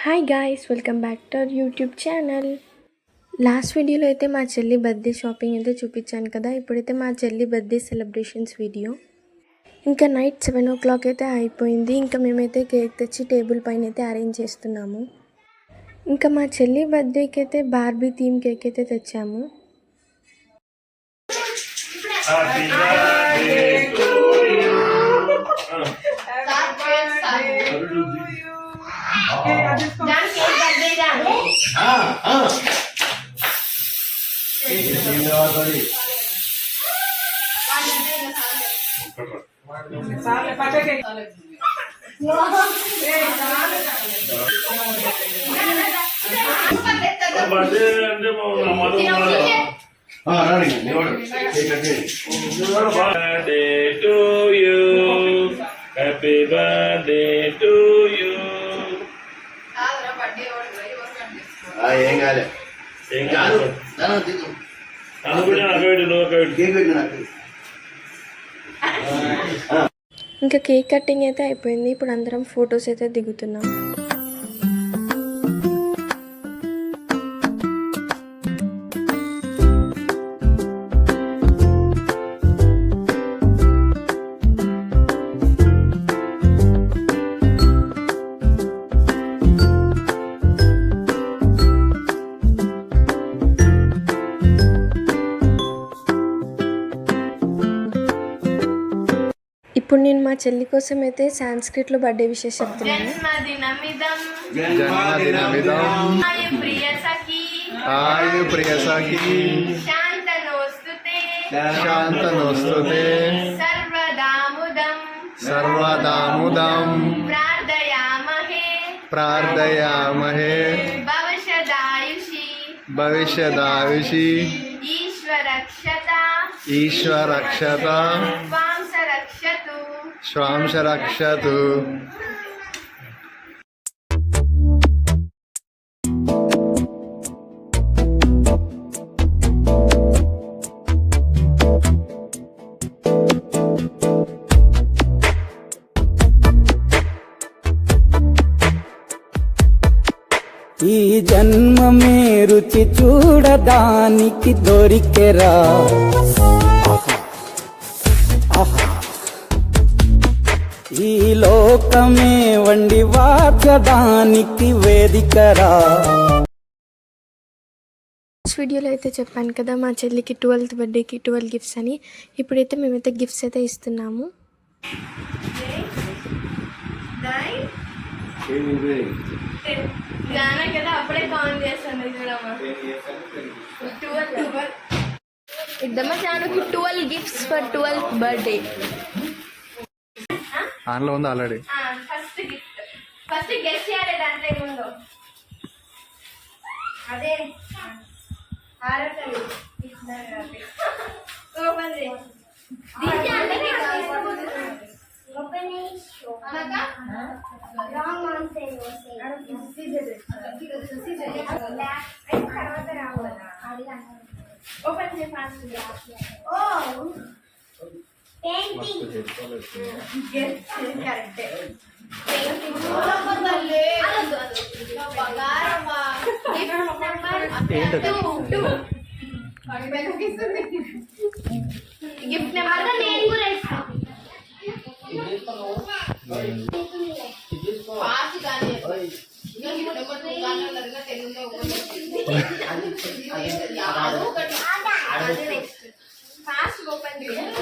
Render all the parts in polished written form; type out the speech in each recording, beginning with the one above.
Hi guys, welcome back to our YouTube channel. Last వీడియోలో అయితే మా చెల్లి బర్త్డే షాపింగ్ అయితే చూపించాను కదా. ఇప్పుడైతే మా చెల్లి బర్త్డే సెలబ్రేషన్స్ వీడియో. ఇంకా నైట్ 7 o'clock అయితే అయిపోయింది. ఇంకా మేమైతే కేక్ తెచ్చి టేబుల్ పైన అయితే అరేంజ్ చేస్తున్నాము. ఇంకా మా చెల్లి బర్త్డేకి అయితే బార్బీ థీమ్ కేక్ అయితే తెచ్చాము. Happy birthday to you. ఏం కాలే ఏం కాదు ఇంకా కేక్ కటింగ్ అయితే అయిపోయింది. ఇప్పుడు అందరం ఫొటోస్ అయితే దిగుతున్నాం. ఇప్పుడు నేను మా చెల్లి కోసం అయితే సాంస్క్రిట్లో బర్త్డే విషెస్ చెప్తున్నాను. సర్వదాముదం ప్రార్థయామహే భవిష్యదాయుషి ఈశ్వరక్షత శ్వాంశ రక్షతు. ఈ జన్మమే రుచి చూడడానికి దొరికెరా, ఈ లోకమే వండి వాచడానికి వేదికరా. వీడియోలో అయితే చెప్పాను కదా మా చెల్లికి 12th బర్త్డేకి 12 గిఫ్ట్స్ అని. ఇప్పుడైతే మేమైతే గిఫ్ట్స్ అయితే ఇస్తున్నాము. ఇద్దామా జానుకి 12 గిఫ్ట్స్ ఫర్ 12th బర్త్డే. ఆన్లో ఉంది ఆల్రెడీ. ఫస్ట్ గెస్ చేయాలి దాంట్లో ఏముందో. అదే ఓపెన్ చేసి fast. Painting correct. Gift number నేను కూడా ఇస్తాను. ఫాస్ట్ ఓపెన్ చేయండి.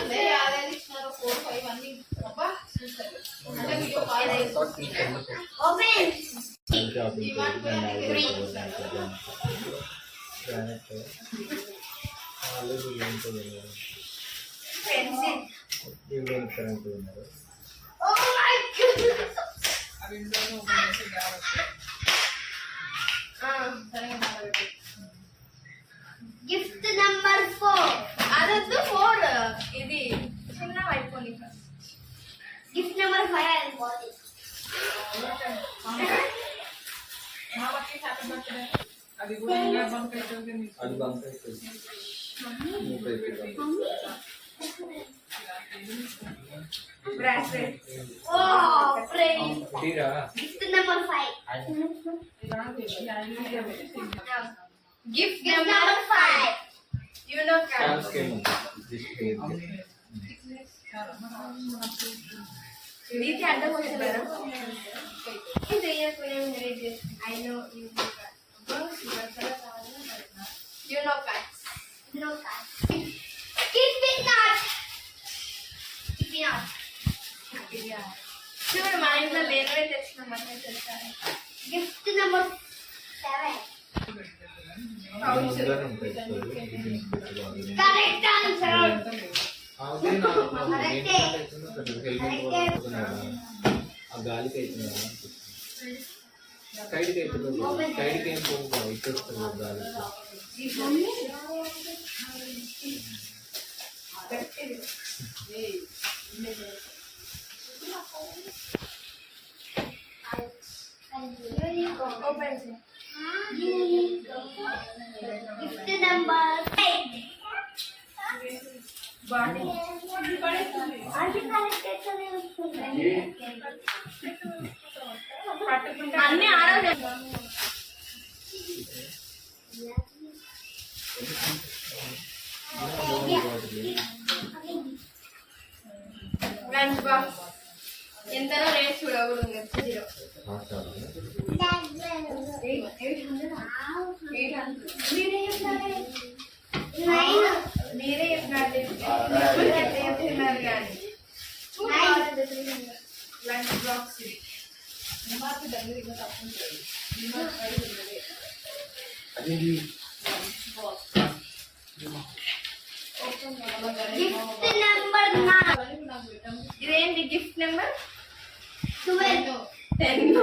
Gift number 4 అదొద్దు. 4 ఇది చిన్న అయిపోయింది. గిఫ్ట్ నెంబర్ 5 అయిపోయింది. అది బంక్ అవుతుంది. Bracelet. Oh, friend. Gift number 5. Gift number 5. You know cards. దీనికి అర్థం వస్తలేదా? I know you know cards. You know cards. No cards. Keep it not. Keep it not. చూడు మా ఇంట్లో లేనవే తెచ్చినాం అంటే తెలుసాను. Gift number 7. Correct answer. Gift number 8. అన్ని ఆరోగ్యం లంచ్ బాక్స్ ఎంతలో రేట్ చూడకూడదు. 800. మీరే చెప్తున్నారు కానీ లంచ్ బాక్స్ గిఫ్ట్ నెంబర్ 9. ఇదేంటి గిఫ్ట్ నెంబర్ 12. 12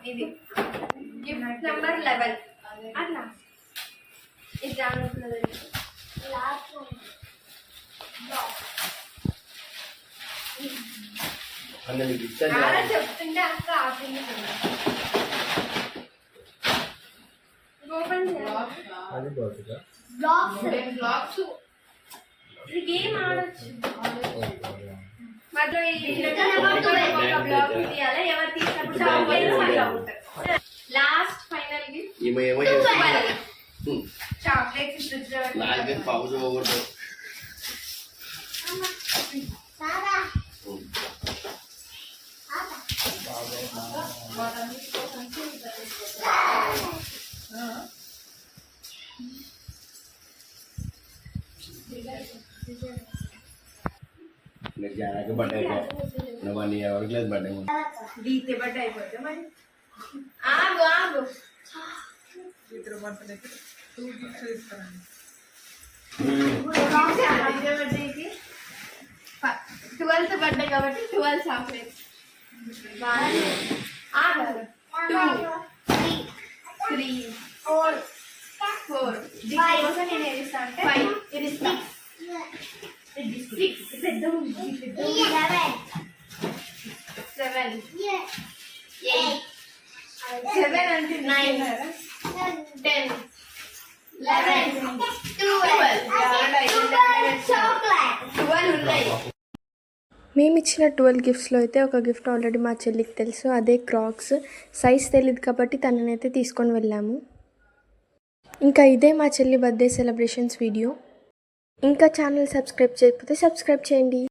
ఇది గిఫ్ట్ నెంబర్ 11. అట్లా ఇది జాగ్రత్తగా చెప్తుంటే అక్క ఆపింది. ఓపెన్ బ్లాక్స్ ఇది గేమ్ ఆడొచ్చు. మధ్యలో బ్లాక్ తీయాలి. ఎవరు తీసినప్పుడు last final gift chocolates fridge లో బర్త్డే ఎవరికి లేదు బర్త్డే దీతే బర్త్డే అయిపోతే మరి ఆగు ఆగు 12th బర్త్డే కాబట్టి 12 చాక్లెట్స్. 1 2 3 4 దీనికోసం నేను ఏమిస్తా అంటే 5 ఇది 6 పెద్ద 7 8 7 అంటే 9 10 11 12 ఉన్నాయి. మేము ఇచ్చిన 12 గిఫ్ట్స్లో అయితే ఒక గిఫ్ట్ ఆల్రెడీ మా చెల్లికి తెలుసు, అదే క్రాక్స్. సైజ్ తెలియదు కాబట్టి తననైతే తీసుకొని వెళ్ళాము. ఇంకా ఇదే మా చెల్లి బర్త్డే సెలబ్రేషన్స్ వీడియో. ఇంకా ఛానల్ సబ్స్క్రైబ్ చేయకపోతే సబ్స్క్రైబ్ చేయండి.